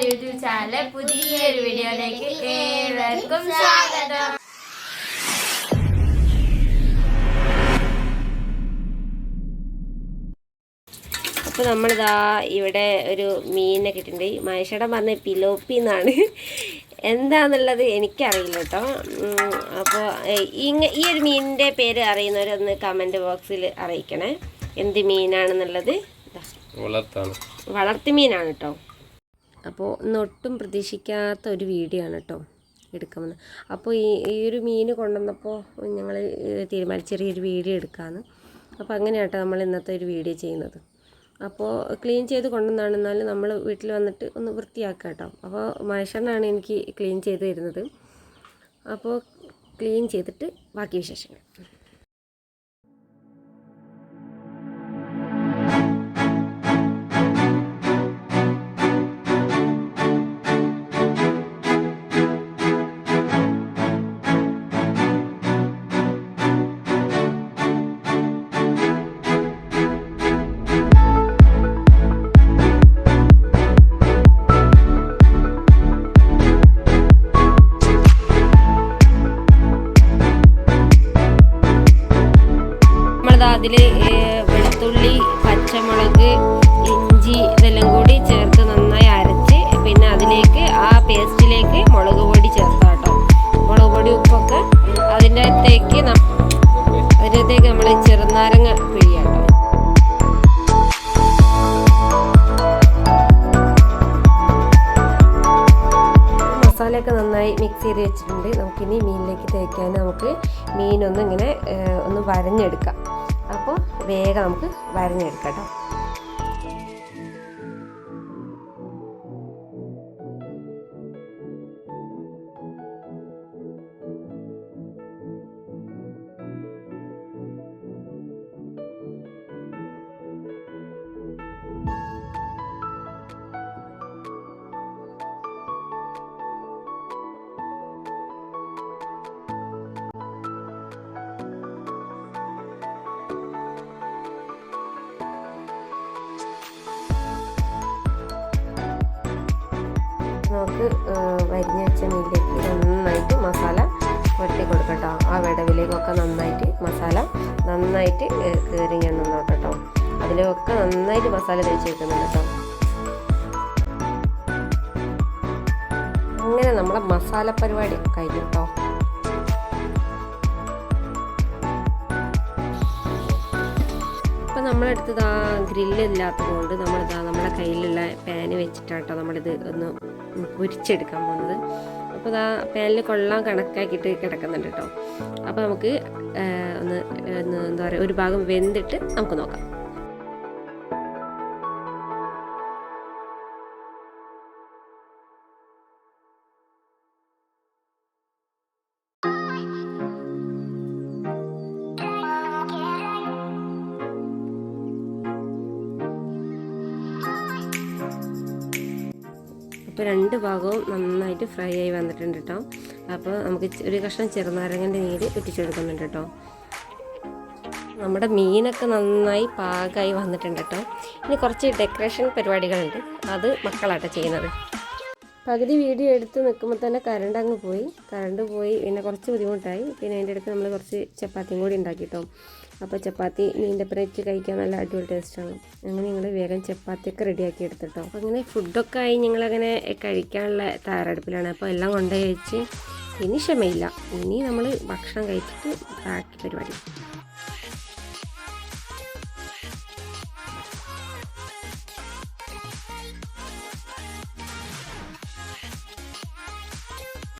YouTube channel പുതിയൊരു വീഡിയോയിലേക്ക് ഏവർക്കും സ്വാഗതം. അപ്പോൾ നമ്മളിതാ ഇവിടെ ഒരു മീനിനെ കിട്ടിയിട്ടുണ്ട്. മഹേഷേട്ടൻ പറഞ്ഞ പിലോപ്പി എന്നാണ്, എന്താണെന്നുള്ളത് എനിക്കറിയില്ല കേട്ടോ. അപ്പോൾ ഈ ഒരു മീനിൻ്റെ പേര് അറിയുന്നവരൊന്ന് കമൻറ്റ് ബോക്സിൽ അറിയിക്കണേ, എന്ത് മീനാണെന്നുള്ളത്. വളർത്തു മീനാണ് കേട്ടോ. അപ്പോൾ ഒട്ടും പ്രതീക്ഷിക്കാത്ത ഒരു വീഡിയോ ആണ് കേട്ടോ എടുക്കുന്നത്. അപ്പോൾ ഈ ഒരു മീൻ കൊണ്ടുവന്നപ്പോൾ ഞങ്ങൾ തീരുമാനിച്ച ചെറിയൊരു വീഡിയോ എടുക്കാമെന്ന്. അപ്പോൾ അങ്ങനെയാണ് കേട്ടോ നമ്മൾ ഇന്നത്തെ ഒരു വീഡിയോ ചെയ്യുന്നത്. അപ്പോൾ ക്ലീൻ ചെയ്ത് കൊണ്ടുവന്നാണ്, എന്നാലും നമ്മൾ വീട്ടിൽ വന്നിട്ട് ഒന്ന് വൃത്തിയാക്കുക കേട്ടോ. അപ്പോൾ മഹേഷനാണ് എനിക്ക് ക്ലീൻ ചെയ്ത് തരുന്നത്. അപ്പോൾ ക്ലീൻ ചെയ്തിട്ട് ബാക്കി വിശേഷങ്ങൾ. അതിൽ വെളുത്തുള്ളി, പച്ചമുളക്, ഇഞ്ചി ഇതെല്ലാം കൂടി ചേർത്ത് നന്നായി അരച്ച്, പിന്നെ അതിലേക്ക് ആ പേസ്റ്റിലേക്ക് മുളക് പൊടി ചേർക്കാം കേട്ടോ. മുളക് പൊടി, ഉപ്പൊക്കെ അതിൻ്റെ അകത്തേക്ക് നമ്മൾ ചെറുനാരങ്ങ പിഴിയാം കേട്ടോ. മസാലയൊക്കെ നന്നായി മിക്സ് ചെയ്ത് വെച്ചിട്ടുണ്ട്. നമുക്കിനി മീനിലേക്ക് തേക്കാൻ നമുക്ക് മീനൊന്ന് ഇങ്ങനെ ഒന്ന് വരഞ്ഞെടുക്കാം. അപ്പോൾ വേഗം നമുക്ക് വരഞ്ഞെടുക്കാം കേട്ടോ. നമുക്ക് വരിഞ്ഞ് വെച്ച മീനിലേക്ക് നന്നായിട്ട് മസാല പുരട്ടി കൊടുക്കട്ടോ. ആ വിടവിലേക്കൊക്കെ നന്നായിട്ട് മസാല നന്നായിട്ട് കയറി ഞാൻ നോക്കട്ടോ. അതിലൊക്കെ നന്നായിട്ട് മസാല തേച്ച് വെക്കുന്നുണ്ട് കേട്ടോ. അങ്ങനെ നമ്മളെ മസാല പരിപാടി കഴിഞ്ഞു കേട്ടോ. അപ്പം നമ്മളെടുത്തത് ആ ഗ്രില്ലില്ലാത്തത് കൊണ്ട് നമ്മുടെ കയ്യിലുള്ള പാന് വെച്ചിട്ടാട്ടോ നമ്മളിത് ഒന്ന് പൊരിച്ചെടുക്കാൻ പോകുന്നത്. അപ്പോൾ ആ പാനിൽ കൊള്ളാൻ കണക്കാക്കിയിട്ട് കിടക്കുന്നുണ്ട് കേട്ടോ. അപ്പോൾ നമുക്ക് ഒന്ന് എന്താ പറയുക, ഒരു ഭാഗം വെന്തിട്ട് നമുക്ക് നോക്കാം. അപ്പോൾ രണ്ട് ഭാഗവും നന്നായിട്ട് ഫ്രൈ ആയി വന്നിട്ടുണ്ട് കേട്ടോ. അപ്പോൾ നമുക്ക് ഒരു കഷ്ണം ചെറുനാരങ്ങൻ്റെ നീര് ഉറ്റിച്ചെടുക്കുന്നുണ്ട് കേട്ടോ. നമ്മുടെ മീനൊക്കെ നന്നായി പാകമായി വന്നിട്ടുണ്ട് കേട്ടോ. ഇനി കുറച്ച് ഡെക്കറേഷൻ പരിപാടികളുണ്ട്, അത് മക്കളാട്ടോ ചെയ്യുന്നത്. പകുതി വീഡിയോ എടുത്ത് നിൽക്കുമ്പോൾ തന്നെ കറണ്ട് പോയി പിന്നെ കുറച്ച് ബുദ്ധിമുട്ടായി. പിന്നെ അതിൻ്റെ അടുത്ത് നമ്മൾ കുറച്ച് ചപ്പാത്തിയും കൂടി ഉണ്ടാക്കി കേട്ടോ. അപ്പോൾ ചപ്പാത്തി മീനിൻ്റെ ഒപ്പം കഴിക്കാൻ നല്ല അടിപൊളി ടേസ്റ്റാണ്. അങ്ങനെ ഞങ്ങൾ വേഗം ചപ്പാത്തിയൊക്കെ റെഡിയാക്കി എടുത്തിട്ടോ. അപ്പോൾ അങ്ങനെ ഫുഡൊക്കെ ആയി ഞങ്ങളങ്ങനെ കഴിക്കാനുള്ള തയ്യാറെടുപ്പിലാണ്. അപ്പോൾ എല്ലാം കൊണ്ടുപോയി വെച്ച് ഇനി ക്ഷമയില്ല, ഇനി നമ്മൾ ഭക്ഷണം കഴിച്ചിട്ട് ബാക്കി പരിപാടി.